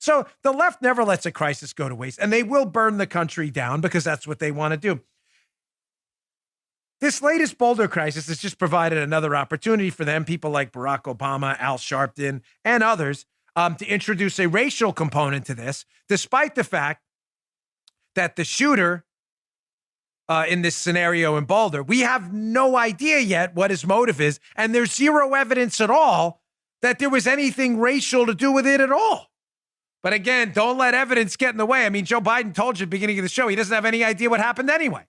So the left never lets a crisis go to waste, and they will burn the country down because that's what they want to do. This latest Boulder crisis has just provided another opportunity for them, people like Barack Obama, Al Sharpton, and others, to introduce a racial component to this, despite the fact that the shooter in this scenario in Boulder, we have no idea yet what his motive is, and there's zero evidence at all that there was anything racial to do with it at all. But again, don't let evidence get in the way. I mean, Joe Biden told you at the beginning of the show he doesn't have any idea what happened anyway.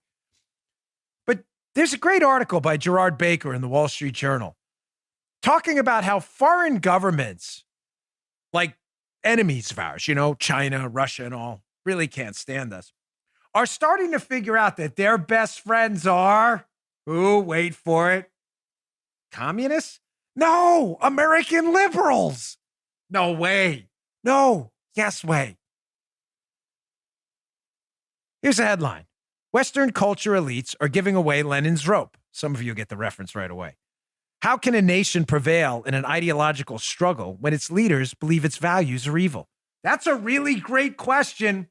But there's a great article by Gerard Baker in the Wall Street Journal talking about how foreign governments, like enemies of ours, China, Russia, and all, really can't stand us, are starting to figure out that their best friends are, wait for it, communists? No, American liberals. No way. No, yes way. Here's a headline. Western culture elites are giving away Lenin's rope. Some of you get the reference right away. How can a nation prevail in an ideological struggle when its leaders believe its values are evil? That's a really great question.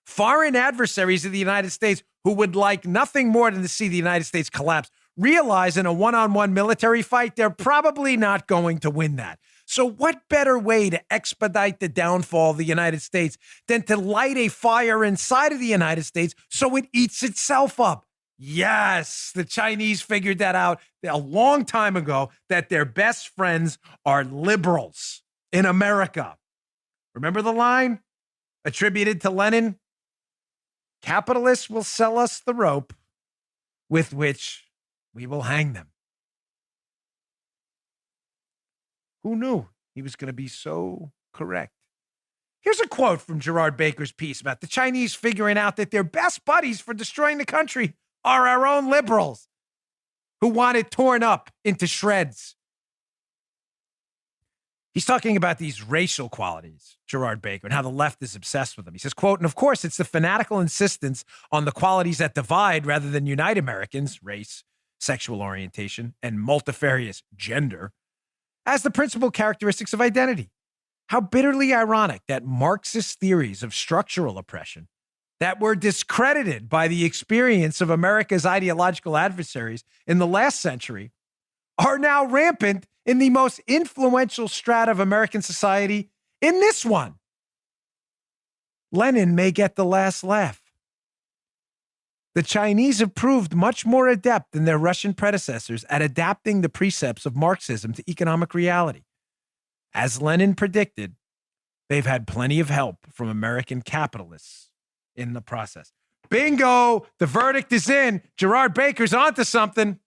Foreign adversaries of the United States who would like nothing more than to see the United States collapse realize in a one-on-one military fight, they're probably not going to win that. So what better way to expedite the downfall of the United States than to light a fire inside of the United States so it eats itself up? Yes, the Chinese figured that out a long time ago, that their best friends are liberals in America. Remember the line attributed to Lenin? Capitalists will sell us the rope with which we will hang them. Who knew he was going to be so correct? Here's a quote from Gerard Baker's piece about the Chinese figuring out that their best buddies for destroying the country are our own liberals who want it torn up into shreds. He's talking about these racial qualities, Gerard Baker, and how the left is obsessed with them. He says, quote, and of course, it's the fanatical insistence on the qualities that divide rather than unite Americans, race, sexual orientation, and multifarious gender, as the principal characteristics of identity. How bitterly ironic that Marxist theories of structural oppression that were discredited by the experience of America's ideological adversaries in the last century are now rampant in the most influential strata of American society in this one. Lenin may get the last laugh. The Chinese have proved much more adept than their Russian predecessors at adapting the precepts of Marxism to economic reality. As Lenin predicted, they've had plenty of help from American capitalists in the process. Bingo! The verdict is in. Gerard Baker's onto something.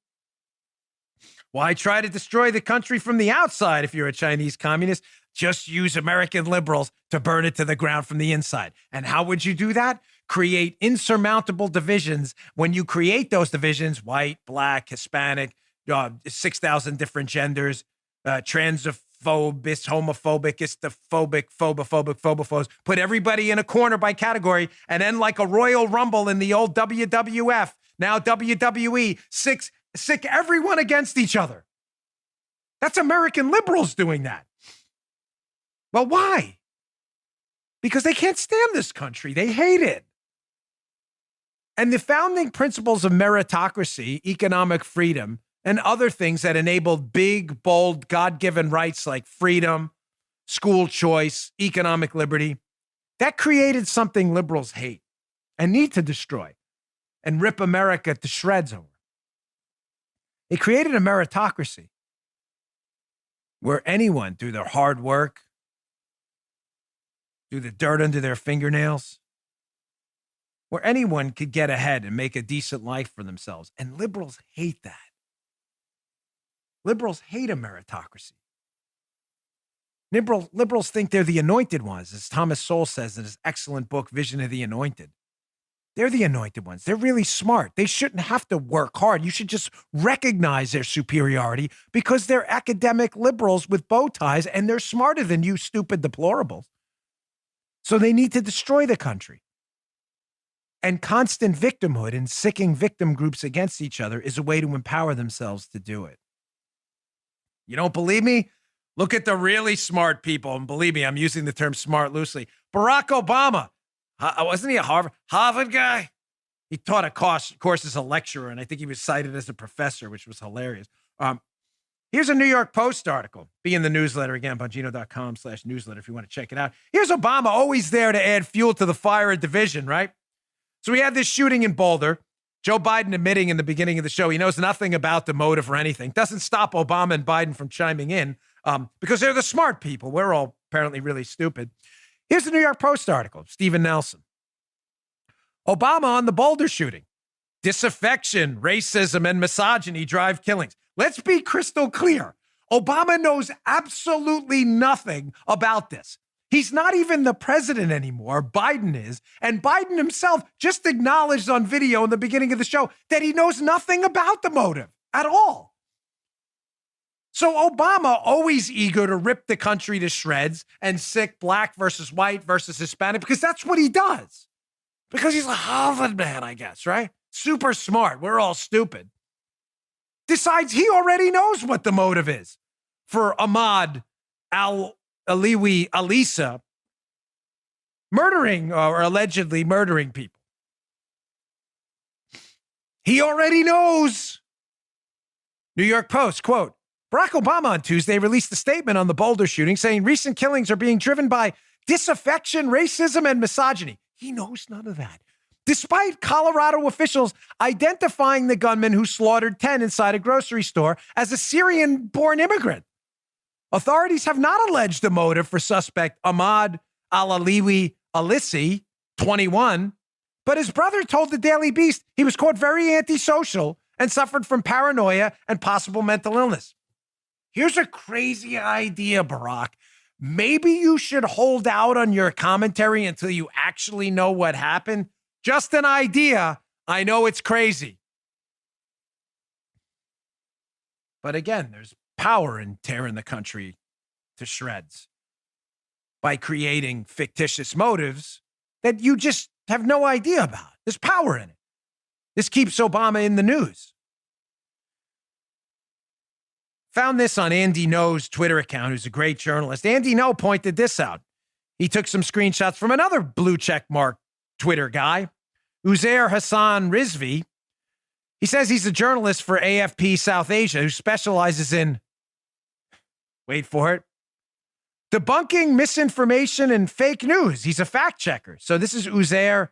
Why try to destroy the country from the outside if you're a Chinese communist? Just use American liberals to burn it to the ground from the inside. And how would you do that? Create insurmountable divisions. When you create those divisions, white, black, Hispanic, 6,000 different genders, transphobic, homophobic, istophobic, phobophobes, put everybody in a corner by category, and then like a Royal Rumble in the old WWF, now WWE, sick everyone against each other. That's American liberals doing that. Well, why? Because they can't stand this country. They hate it. And the founding principles of meritocracy, economic freedom, and other things that enabled big, bold, God-given rights like freedom, school choice, economic liberty, that created something liberals hate and need to destroy and rip America to shreds over. It created a meritocracy where anyone, through their hard work, through the dirt under their fingernails, where anyone could get ahead and make a decent life for themselves. And liberals hate that. Liberals hate a meritocracy. Liberals think they're the anointed ones, as Thomas Sowell says in his excellent book, Vision of the Anointed. They're the anointed ones. They're really smart. They shouldn't have to work hard. You should just recognize their superiority because they're academic liberals with bow ties and they're smarter than you stupid deplorables. So they need to destroy the country. And constant victimhood and sicking victim groups against each other is a way to empower themselves to do it. You don't believe me? Look at the really smart people. And believe me, I'm using the term smart loosely. Barack Obama. Wasn't he a Harvard guy? He taught a course as a lecturer, and I think he was cited as a professor, which was hilarious. Here's a New York Post article. Be in the newsletter again, Bongino.com/newsletter if you want to check it out. Here's Obama, always there to add fuel to the fire of division, right? So we had this shooting in Boulder. Joe Biden admitting in the beginning of the show he knows nothing about the motive or anything. Doesn't stop Obama and Biden from chiming in because they're the smart people. We're all apparently really stupid. Here's the New York Post article, Stephen Nelson. Obama on the Boulder shooting. Disaffection, racism, and misogyny drive killings. Let's be crystal clear. Obama knows absolutely nothing about this. He's not even the president anymore. Biden is. And Biden himself just acknowledged on video in the beginning of the show that he knows nothing about the motive at all. So Obama, always eager to rip the country to shreds and sick black versus white versus Hispanic, because that's what he does. Because he's a Harvard man, I guess, right? Super smart. We're all stupid. Decides he already knows what the motive is for Ahmad Aliwi Alisa murdering or allegedly murdering people. He already knows. New York Post, quote, Barack Obama on Tuesday released a statement on the Boulder shooting saying recent killings are being driven by disaffection, racism, and misogyny. He knows none of that. Despite Colorado officials identifying the gunman who slaughtered 10 inside a grocery store as a Syrian-born immigrant. Authorities have not alleged a motive for suspect Ahmad Al-Aliwi Alissi, 21, but his brother told the Daily Beast he was, quote, very antisocial and suffered from paranoia and possible mental illness. Here's a crazy idea, Barack. Maybe you should hold out on your commentary until you actually know what happened. Just an idea. I know it's crazy. But again, there's power in tearing the country to shreds by creating fictitious motives that you just have no idea about. There's power in it. This keeps Obama in the news. Found this on Andy Ngo's Twitter account, who's a great journalist. Andy Ngo pointed this out. He took some screenshots from another blue check mark Twitter guy, Uzair Hassan Rizvi. He says he's a journalist for AFP South Asia who specializes in, wait for it, debunking misinformation and fake news. He's a fact checker. So this is Uzair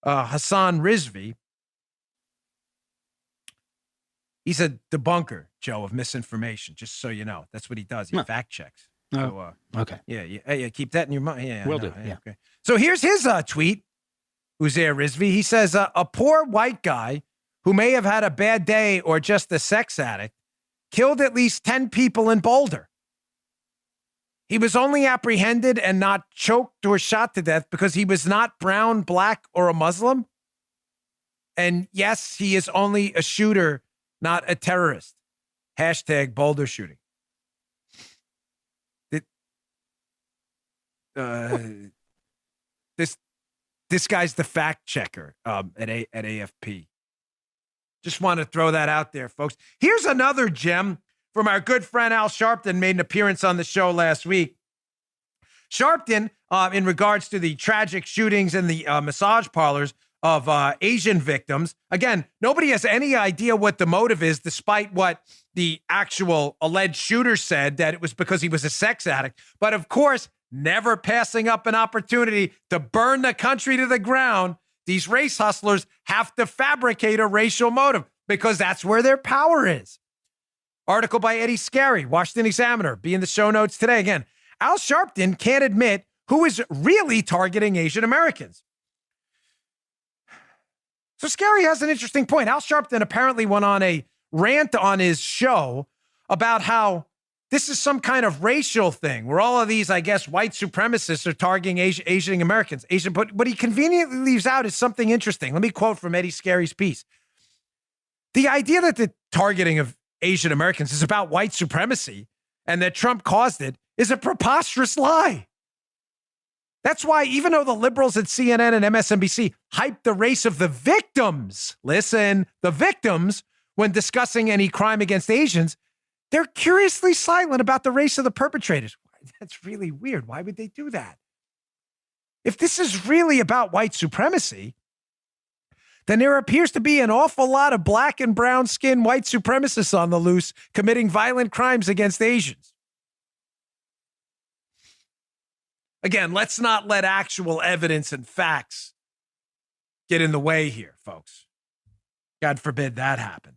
Hassan Rizvi. He's a debunker, Joe, of misinformation, just so you know. That's what he does. He fact checks. So, okay. Yeah, keep that in your mind. Yeah, Will do. Yeah. Okay. So here's his tweet, Uzair Rizvi. He says, a poor white guy who may have had a bad day or just a sex addict killed at least 10 people in Boulder. He was only apprehended and not choked or shot to death because he was not brown, black, or a Muslim. And yes, he is only a shooter, not a terrorist. Hashtag Boulder shooting. This guy's the fact checker at AFP. Just want to throw that out there, folks. Here's another gem from our good friend Al Sharpton, made an appearance on the show last week. Sharpton, in regards to the tragic shootings in the massage parlors of Asian victims. Again, nobody has any idea what the motive is, despite what the actual alleged shooter said, that it was because he was a sex addict. But of course, never passing up an opportunity to burn the country to the ground. These race hustlers have to fabricate a racial motive because that's where their power is. Article by Eddie Scarry, Washington Examiner. Be in the show notes today. Again, Al Sharpton can't admit who is really targeting Asian Americans. So Scarry has an interesting point. Al Sharpton apparently went on a rant on his show about how this is some kind of racial thing where all of these, I guess, white supremacists are targeting Asian Americans. But what he conveniently leaves out is something interesting. Let me quote from Eddie Scarry's piece. The idea that the targeting of Asian Americans is about white supremacy and that Trump caused it is a preposterous lie. That's why even though the liberals at CNN and MSNBC hyped the race of the victims, listen, the victims, when discussing any crime against Asians, They're curiously silent about the race of the perpetrators. That's really weird. Why would they do that? If this is really about white supremacy, then there appears to be an awful lot of black and brown skinned white supremacists on the loose committing violent crimes against Asians. Again, let's not let actual evidence and facts get in the way here, folks. God forbid that happen.